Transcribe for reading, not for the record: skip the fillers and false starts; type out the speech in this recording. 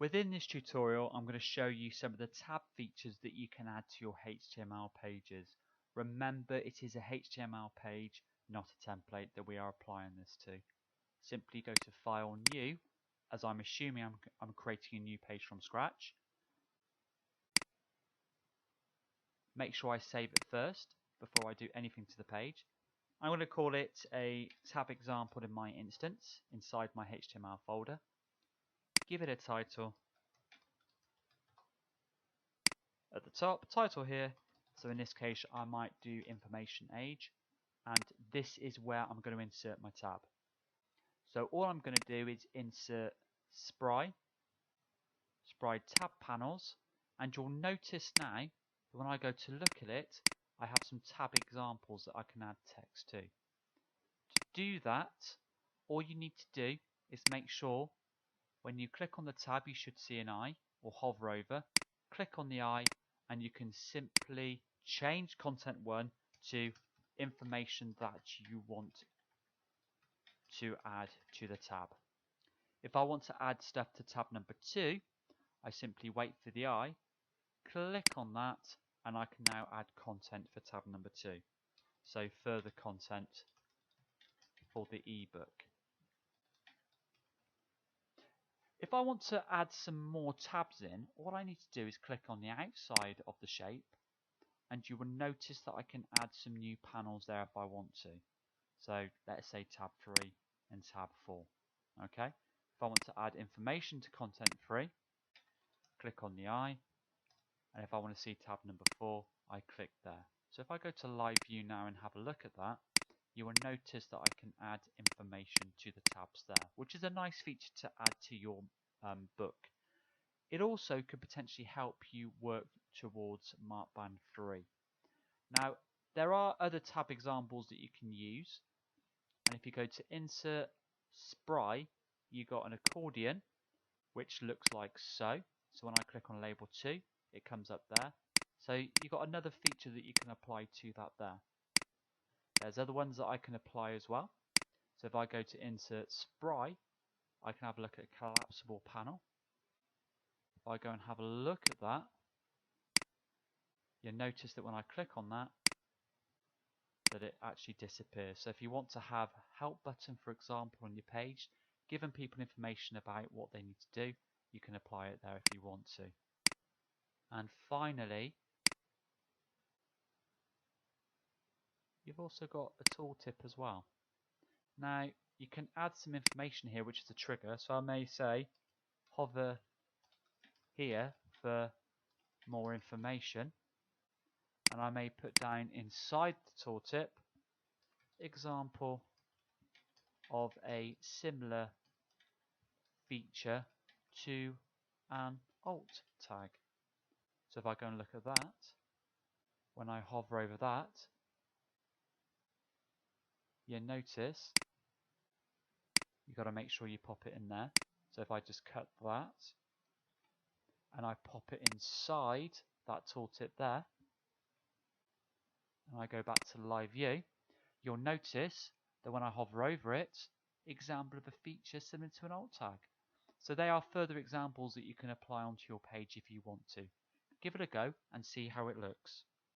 Within this tutorial, I'm going to show you some of the tab features that you can add to your HTML pages. Remember, it is a HTML page, not a template that we are applying this to. Simply go to File, New, as I'm assuming I'm creating a new page from scratch. Make sure I save it first before I do anything to the page. I'm going to call it a tab example in my instance inside my HTML folder. Give it a title. At the top, title here, so in this case I might do information age, and this is where I'm going to insert my tab. So all I'm going to do is insert Spry tab panels, and you'll notice now that when I go to look at it, I have some tab examples that I can add text to. To do that, all you need to do is make sure when you click on the tab you should see an eye, or hover over, click on the eye, and you can simply change content 1 to information that you want to add to the tab. If I want to add stuff to tab number 2, I simply wait for the eye, click on that, and I can now add content for tab number 2. So further content for the ebook. If I want to add some more tabs in, all I need to do is click on the outside of the shape, and you will notice that I can add some new panels there if I want to. So let's say tab 3 and tab 4. Okay. If I want to add information to content 3, click on the eye, and if I want to see tab number 4, I click there. So if I go to live view now and have a look at that, you will notice that I can add information to the tabs there, which is a nice feature to add to your book. It also could potentially help you work towards Markband 3. Now, there are other tab examples that you can use, and if you go to Insert, Spry, you got an accordion, which looks like so. So when I click on Label 2, it comes up there. So you've got another feature that you can apply to that there. There's other ones that I can apply as well. So if I go to Insert, Spry, I can have a look at a collapsible panel. If I go and have a look at that, you'll notice that when I click on that, that it actually disappears. So if you want to have help button, for example, on your page, giving people information about what they need to do, you can apply it there if you want to. And finally, you've also got a tooltip as well. Now, you can add some information here, which is a trigger. So I may say, hover here for more information. And I may put down inside the tooltip, example of a similar feature to an alt tag. So if I go and look at that, when I hover over that, you'll notice you've got to make sure you pop it in there. So if I just cut that and I pop it inside that tooltip there, and I go back to live view, you'll notice that when I hover over it, example of a feature similar to an alt tag. So they are further examples that you can apply onto your page if you want to. Give it a go and see how it looks.